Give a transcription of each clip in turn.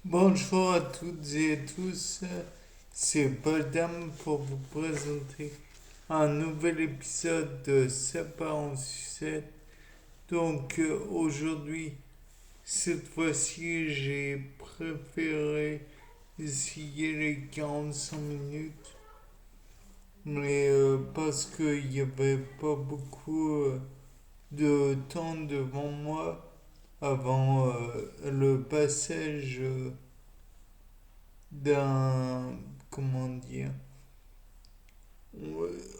Bonjour à toutes et à tous, c'est Paul Dame pour vous présenter un nouvel épisode de Sapin en sucette. Aujourd'hui, cette fois-ci, j'ai préféré essayer les 45 minutes, mais parce qu'il n'y avait pas beaucoup de temps devant moi avant le passage d'un, comment dire,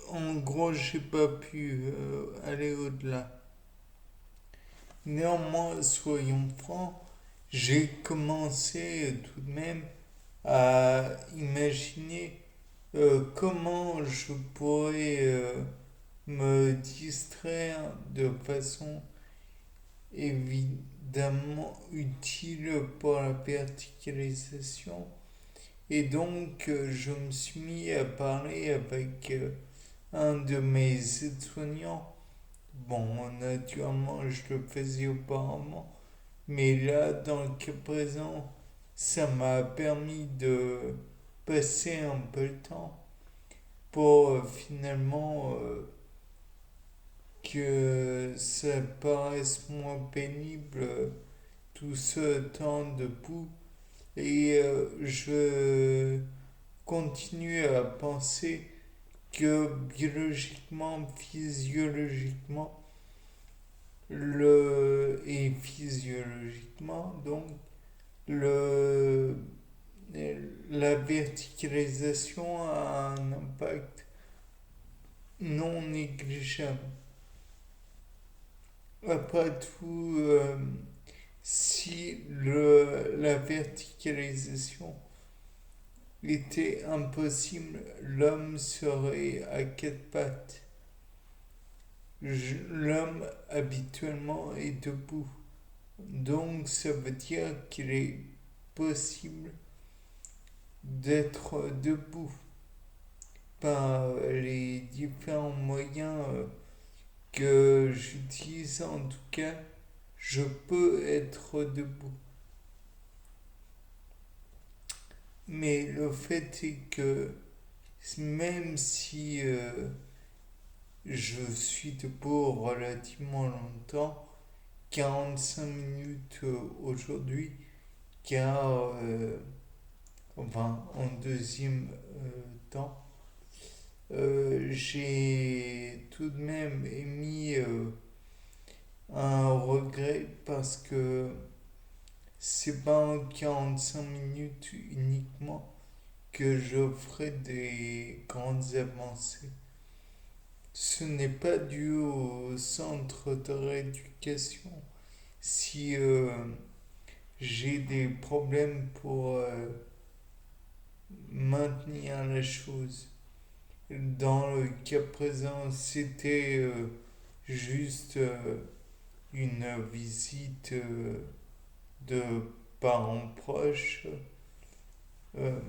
en gros, j'ai pas pu aller au-delà. Néanmoins, soyons francs, j'ai commencé tout de même à imaginer comment je pourrais me distraire de façon évidemment utile pour la verticalisation. Et je me suis mis à parler avec un de mes aides-soignants. Bon, naturellement, je le faisais auparavant, mais là, dans le cas présent, ça m'a permis de passer un peu le temps pour finalement que ça paraisse moins pénible tout ce temps debout. Et je continue à penser que biologiquement, physiologiquement, et physiologiquement, le, la verticalisation a un impact non négligeable. Après tout, si la verticalisation était impossible, l'homme serait à quatre pattes. L'homme habituellement est debout. Donc ça veut dire qu'il est possible d'être debout par les différents moyens que j'utilise. En tout cas, je peux être debout. Mais le fait est que même si je suis debout relativement longtemps, 45 minutes aujourd'hui, car en deuxième temps, j'ai tout de même émis un regret parce que c'est pas en 45 minutes uniquement que je ferai des grandes avancées. Ce n'est pas dû au centre de rééducation. Si j'ai des problèmes pour maintenir la chose. Dans le cas présent, c'était juste une visite de parents proches euh,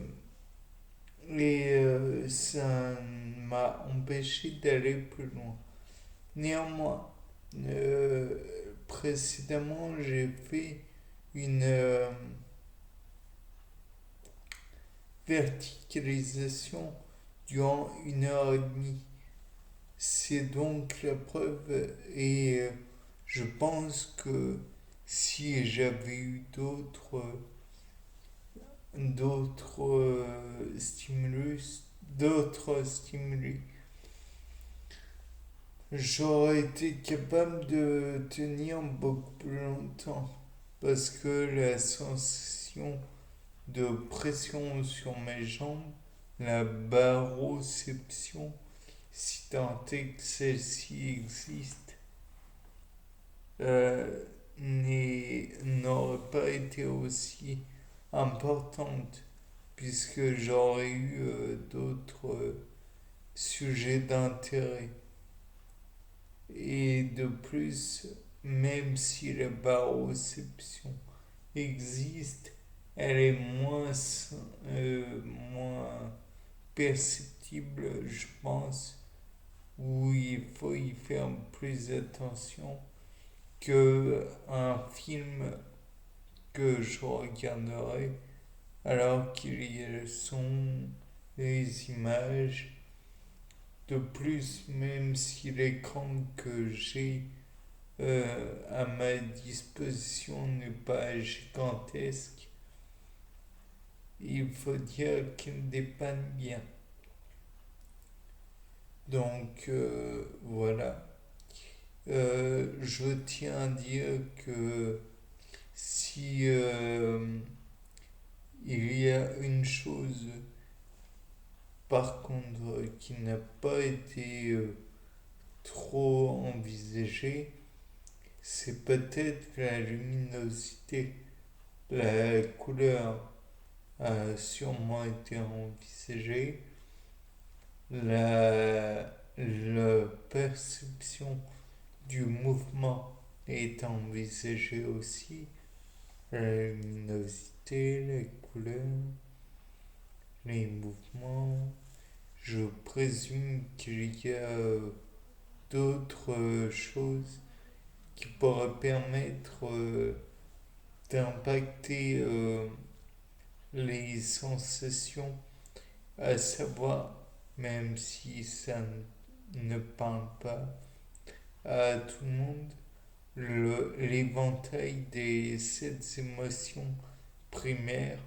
et ça m'a empêché d'aller plus loin. Néanmoins, euh, précédemment, j'ai fait une verticalisation durant 1 heure et demie. C'est donc la preuve et je pense que si j'avais eu d'autres stimuli, j'aurais été capable de tenir beaucoup plus longtemps parce que la sensation de pression sur mes jambes, la baroception, si tant est que celle-ci existe, euh, n'aurait pas été aussi importante puisque j'aurais eu d'autres sujets d'intérêt. Et de plus, même si la baroception existe, elle est moins perceptible, je pense, où il faut y faire plus attention que un film que je regarderai alors qu'il y a le son, les images. De plus, même si l'écran que j'ai à ma disposition n'est pas gigantesque, il faut dire qu'il dépanne bien. Donc voilà. Je tiens à dire que si il y a une chose par contre qui n'a pas été trop envisagée, c'est peut-être la luminosité. La couleur a sûrement été envisagée. La perception du mouvement est envisagée aussi. La luminosité, les couleurs, les mouvements. Je présume qu'il y a d'autres choses qui pourraient permettre d'impacter les sensations, à savoir, même si ça ne parle pas à tout le monde, l'éventail des sept émotions primaires,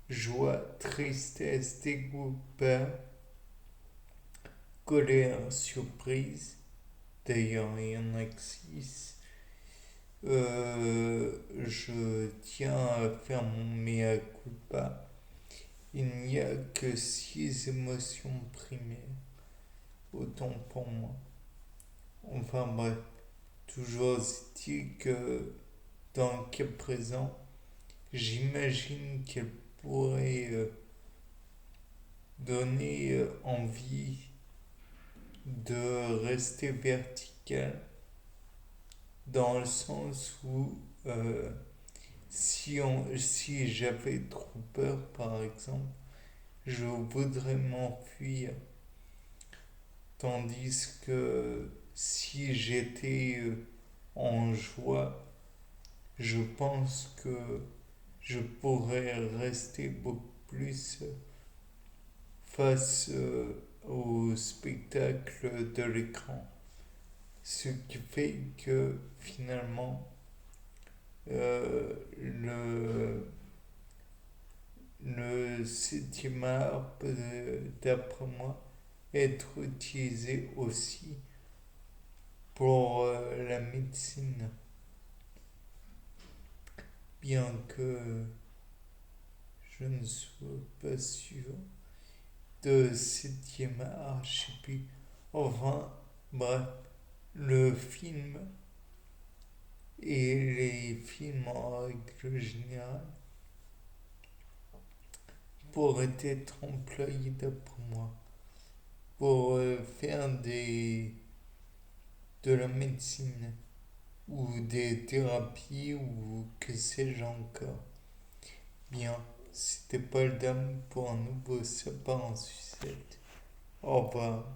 joie, tristesse, dégoût, peur, colère, surprise. D'ailleurs, il y en a que 6. Je tiens à faire mon mea culpa. Il n'y a que 6 émotions primaires. Autant pour moi. Enfin bref, toujours est-il que dans le cas présent, j'imagine qu'elle pourrait donner envie de rester verticale dans le sens où si j'avais trop peur par exemple, je voudrais m'enfuir. Tandis que si j'étais en joie, je pense que je pourrais rester beaucoup plus face au spectacle de l'écran. Ce qui fait que finalement, le septième art peut, d'après moi, être utilisé aussi pour la médecine, bien que je ne sois pas sûr de septième art, je sais plus. Enfin, bref, le film et les films en règle générale pourraient être employés d'après moi pour faire de la médecine ou des thérapies ou que sais-je encore. Bien, c'était Paul Dame pour un nouveau sapin en sucette. Au revoir.